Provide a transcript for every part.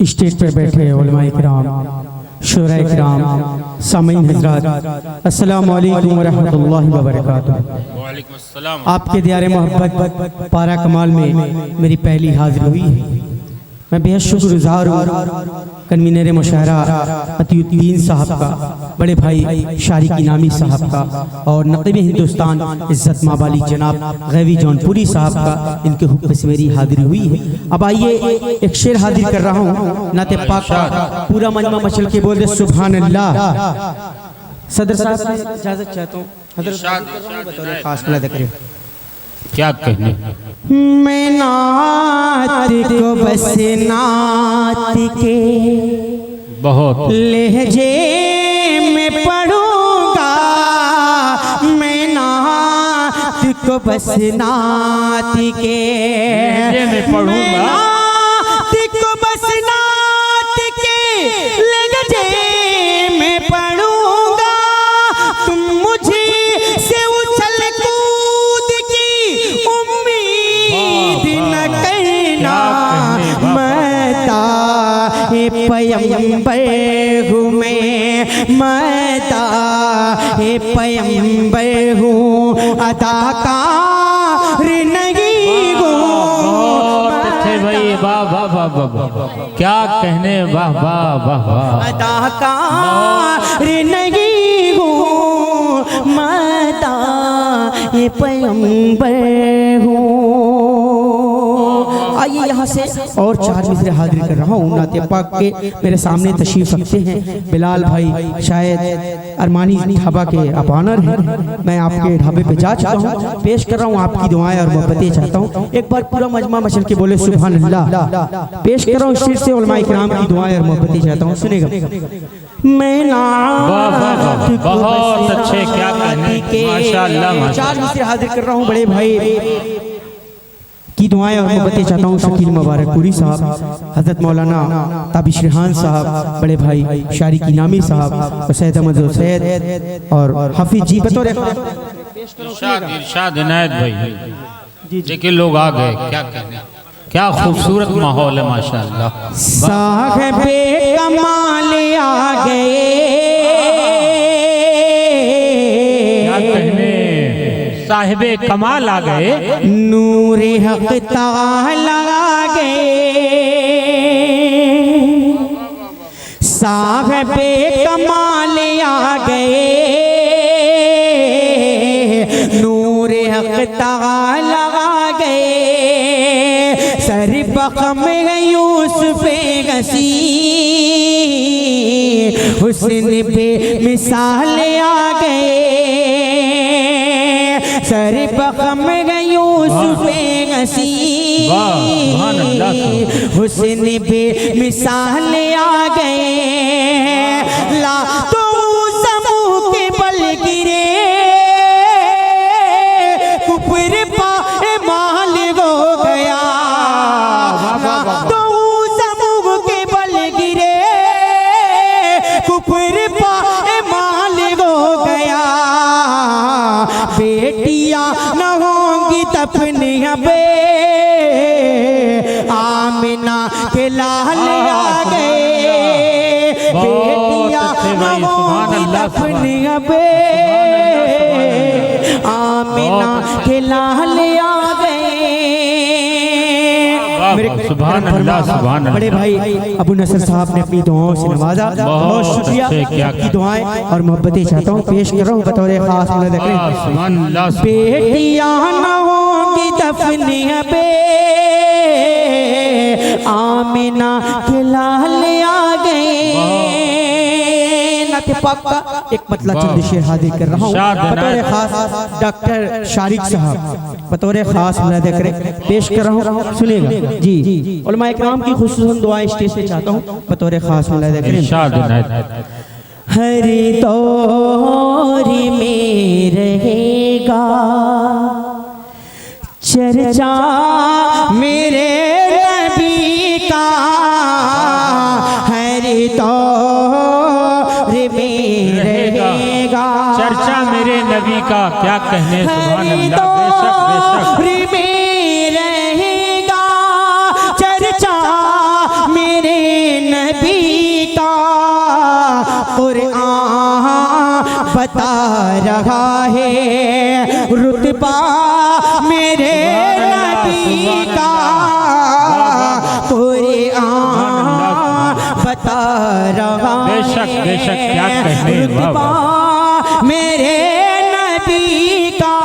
Stage पर बैठे उलमाए किराम, शुरा किराम, सामीन हज़रात, अस्सलामु अलैकुम व रहमतुल्लाहि व बरकातुहू। आपके दियारे मोहब्बत पारा कमाल में मेरी पहली हाजिरी हुई है। मैं बेहद शुक्रगुज़ार हूँ कन्वीनर मुशायरा अतीउद्दीन साहब का, बड़े भाई शारिक इनामी साहब का और नक़ीब हिंदुस्तान इज़्ज़त माबाली जनाब गैवी जौनपुरी साहब का, इनके हुक्म से मेरी हाजिरी हुई है। अब आइए एक शेर हाजिर कर रहा हूँ नाते पाक का, पूरा मजमा मचल के बोल दे सुभान अल्लाह। सदर साहब से इजाज़त चाहता हूँ, हज़रत खास मिला करें क्या कहने। मैं नात को बस नात के बहुत लहजे में पढ़ूंगा, मैं नात को बस नात के लहजे में पढ़ूंगा, नात को बस नात के लहजे में पढ़ूंगा। तुम मुझे से उछल कूद की उम्मीद न करना, मैं ताए पैगंबर हूँ, मैं ताए पैगंबर हूँ, अदाकार नहीं हूँ। अच्छे भाई, वाह वाह वाह वाह, क्या कहने, वाह वाह वाह वाह। अदाकार नहीं हूँ, मैं ताए पैगंबर हूँ। आइए यहाँ से और चार मिसरे हाजिर कर रहा हूँ। नाते पाक के मेरे सामने तशरीफ रखते हैं बिलाल भाई, शायद अरमानी ढाबा के अपानर हैं। मैं आपके ढाबे पे जा चुका हूँ, पेश कर रहा हूँ आपकी दुआएं और मोहब्बतें चाहता हूँ। एक बार पूरा मजमा मचल के बोले सुभान अल्लाह। पेश कर रहा हूँ शेर से उलमाए किराम की दुआएं और मोहब्बतें चाहता हूँ, सुनेगा। मैं नात बहुत अच्छे, क्या कहने, माशाअल्लाह। चार मिसरे हाजिर कर रहा हूँ बड़े भाई की दुआएं और मोहब्बतें चाहता हूँ। शकील मुबारकपुरी साहब, हज़रत मौलाना ताबिश रेहान साहब, बड़े भाई शारिक इनामी साहब, सैयद अहमद सैयद और हाफिज जी बतौर इरशाद इनायत भाई। देखिए लोग आ गए, क्या कहने, क्या खूबसूरत माहौल है माशाअल्लाह। साहिबे कमाल आ गए, क्या कहने, साहिबे कमाल आ गए, नूरे हक ताला आ गए। साहिबे कमाल आ गए, नूरे हक ताला आ गए। सर बखम यूसुफ गसी, हुस्न पे मिसाल आ गए। सर बखम यूसुफ गसी, हुस्न पे मिसाल आ गए। ला तो समूह के बल गिरे, कुफर पाए माल हो गया। तो समूह के बल गिरे, कुफर पाए माल हो गया। बेटियां न होंगी तपने बे, आमिना के लाल आ गए। बेटियां न होंगी तपने बे, आमिना के लाल आ गए। सुभान अल्लाह, सुभान अल्लाह। बड़े भाई अबू नसर साहब ने अपनी दुआओं से नवाजा, बहुत शुक्रिया। आपकी दुआएं और मोहब्बतें चाहता हूँ, पेश कर रहा हूँ बतौर खास। बेटियां न होंगी दफने बे, आमिना के लाल आ गए। नाते पाक का एक मतला चंद शेर हाजिर कर रहा हूँ बतौर खास। डॉक्टर शारिक साहब बतौर खास मुलाहिजा करें, पेश कर रहा हूँ, सुनेगा जी। उलमाए किराम की खुसूसन दुआएं स्टेज से चाहता हूँ बतौर खास मुलाहिजा करें। हर दौर में रहेगा चर्चा मेरे नबी का, हर दौर में रहेगा चर्चा मेरे नबी का। क्या कहने, सुभान अल्लाह। बेशक बेशक में रहेगा चर्चा मेरे कुरान बता रहा है, रुतबा मेरे नबी का कुरान बता रहा है। बेशक क्या कहने, रुतबा मेरे नबी का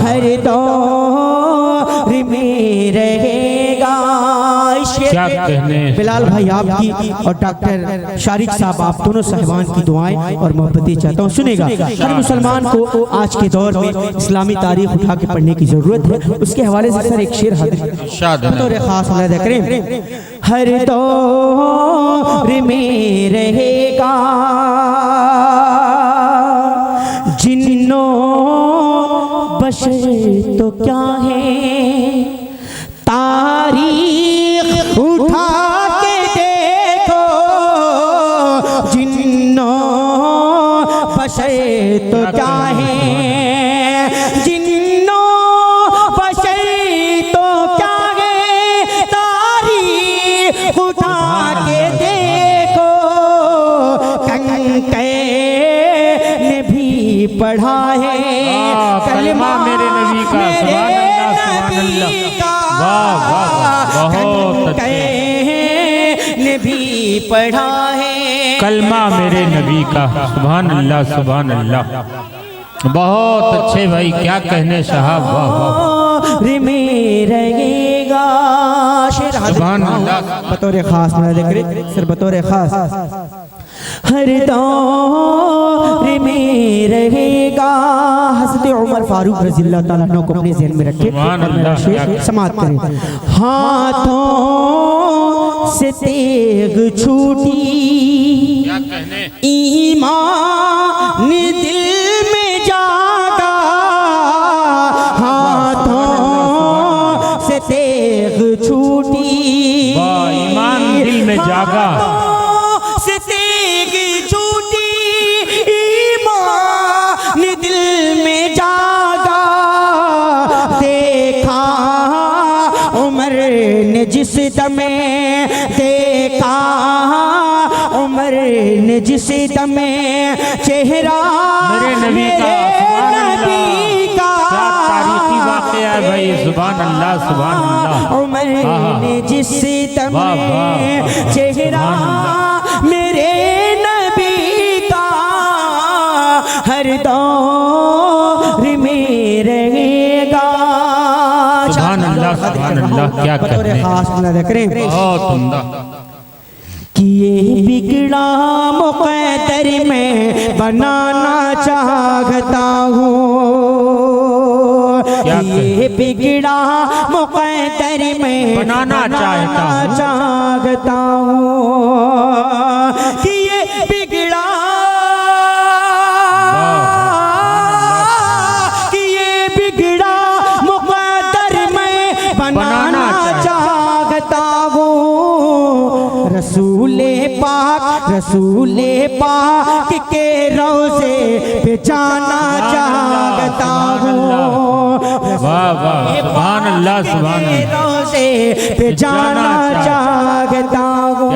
हर दौर में रहेगा। क्या कहने। बिलाल भाई आपकी और डॉक्टर शारिक साहब आप दोनों साहिबान की दुआएं और मोहब्बतें चाहता हूँ। सुनेगा, हर मुसलमान को आज के दौर में इस्लामी तारीख उठा के पढ़ने की जरूरत है। उसके हवाले से सर एक शेर हाजिर तो खास मुलाहिजा करें। हर दौर में रहेगा जिन्नो बशर तो क्या है, तारीख उठा के देखो जिन्नो बशर तो क्या है, जिन्नो बशर तो क्या है, तारीख उठा के देखो। कंके ने भी पढ़ा है कलमा मेरे नबी का, वाह वाह, बहुत अच्छे ने भी पढ़ा है कलमा मेरे नबी का। सुभान अल्लाह सुभान अल्लाह, बहुत अच्छे भाई, क्या कहने साहब, वाह वाह में रहेगा। सुभान अल्लाह। बतौर खास सर बतौर खास हर दौर में रहेगा। हज़रत उमर फारूक रज़ी अल्लाह ताला अन्हु को अपने ज़हन में रखे और मेरा शेर समाप्त करें। हाथों से तेग छूटी ईमान दिल में जागा, हाथों से तेग छूटी ईमान दिल में जागा, से तेग छूटी ईमान दिल में जागा। देखा उमर ने जिस दमे, देखा उमर ने जिस दमे चेहरा मेरे नबी का, क्या तारीखी वाक़या है भाई, सुभान अल्लाह सुभान अल्लाह। उमर ने जिस दमे चेहरा मेरे नबी का हर दौर में रहेगा। सुभान अल्लाह सुभान अल्लाह, क्या कहने, खास मुलाहिजा करें। बहुत उम्दा। कि ये बिगड़ा मुक़द्दर में बनाना चाहता हूँ, ये बिगड़ा मुक़द्दर में बनाना चाहता हूँ, कि ये बिगड़ा, कि ये बिगड़ा मुक़द्दर में बनाना चाहता हूँ। रसूले पाक के रोज़े पे जाना चाहता हूँ, वाह वाह सुभान अल्लाह सुभान अल्लाह, रोज़े पे जाना चाहता हूँ।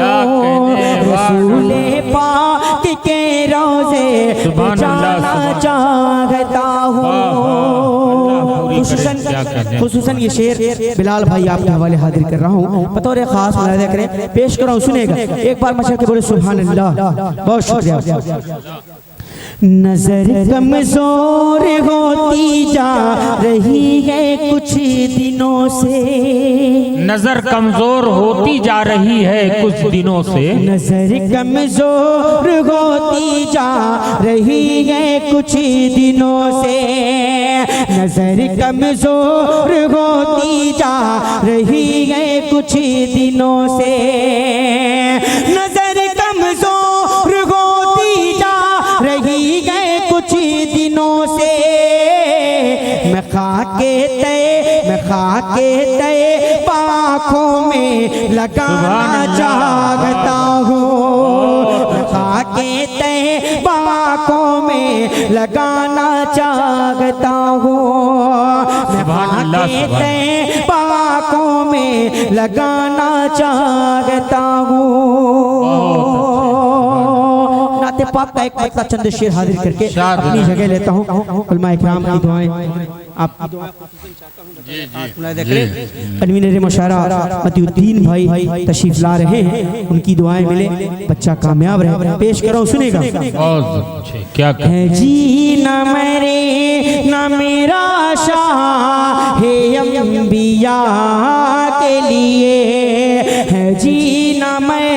रसूले पाक के रोज़े पे जाना चाहता हूँ। खुसूसन ये शेर बिलाल भाई आपके हवाले हाजिर कर रहा हूँ, बतौर खास मुलाहिजा करें, पेश कर रहा हूँ, सुनेगा। एक बार मचा के बोले सुभान अल्लाह। बहुत शुक्रिया। नजर कमजोर होती जा रही है कुछ दिनों से, नजर कमजोर होती जा रही है कुछ दिनों से, नजर कमजोर होती जा रही है कुछ दिनों से, नजर कमजोर होती जा रही है कुछ दिनों से, नजर कमजोर होती जा रही है कुछ दिनों से। मैं खाके तय आँखों में लगाना चाहता हूँ, मैं खाके तय आँखों में लगाना चाहता हूँ, मैं खाके तय आँखों में लगाना चाहता हूँ। सलवात पाक का एक मतलब चंद शेर हाजिर करके शाद अपनी जगह लेता हूँ। उलमा इकराम की दुआएं आप देख रहे कन्वीनर मुशारा मतीउद्दीन भाई तशरीफ ला रहे हैं, उनकी दुआएं मिले, बच्चा कामयाब रहे। पेश करो, सुनेगा। बहुत अच्छे, क्या है जी न मेरे न मेरा शाह है अंबिया के लिए, है जी न मैं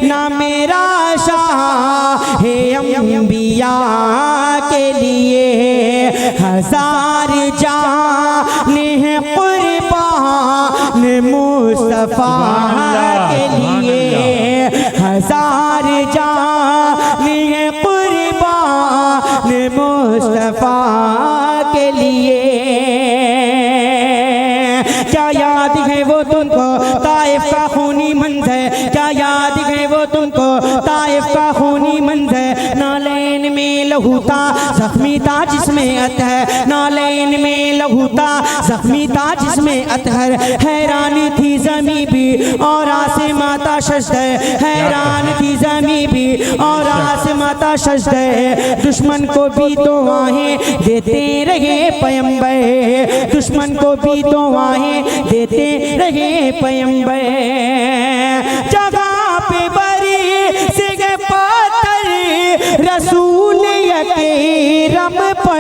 न मेरा शाह है अंबिया के लिए, हजार जाने हैं कुर्बान मुस्तफा के लिए, हजार जाने हैं कुर्बान मुस्तफा के लिए। क्या याद है वो तुमको ताइफ का खूनी मंजर, क्या याद है वो तुमको ताइफ का खूनी मंजर, नालैन में लहू था जख्मी था जिसमें अतहर, नालैन में लहू था जख्मी था जिसमें अतहर, हैरान थी ज़मीं भी और आसमां था सजदे, हैरान थी ज़मीं भी और आसमां था सजदे, दुश्मन को भी दुआएं देते रहे पैगंबर, दुश्मन को भी दुआएं देते रहे पैगंबर, जगह पे बरी से पत्थर रसूल अकरम पे,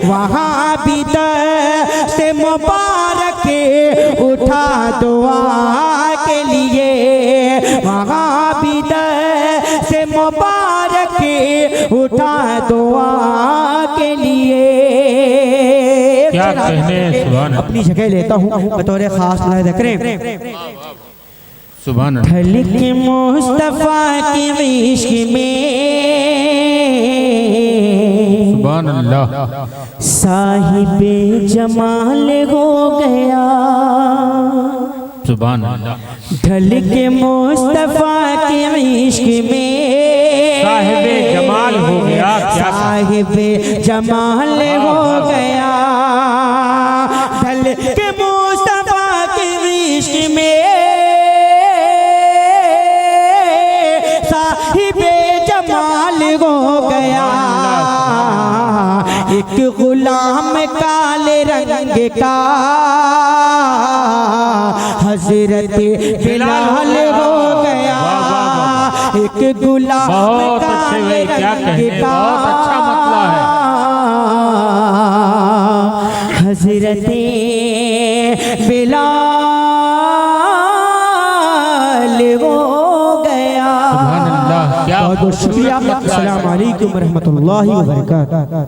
वहाँ भी दस्त मुबारक उठा दुआ के लिए, वहाँ भी दस्त मुबारक उठा दुआ के लिए। क्या कहने, सुभान अपनी जगह लेता हूँ बतौर खास मुलाहिज़ा करें। सुभान अल्लाह। ढल के मुस्तफा के इश्क में सुभान अल्लाह। साहिबे जमाल हो गया, सुभान अल्लाह। ढल के मुस्तफा के इश्क में साहिबे जमाल हो गया, क्या साहिबे जमाल हो गया, ढल के मुस्तफा के इश्क में साहिबे जमाल हो गया, एक गुलाम काले रंग का हजरत बिलाल हो गया, एक गुलाम बहुत अच्छे भाई, क्या कहने, बहुत अच्छा मतला है। हजरत बिलाल हो गया। सुभान अल्लाह, क्या बहुत बहुत शुक्रिया। अस्सलाम वालेकुम रहमतुल्लाहि व बरकातहू।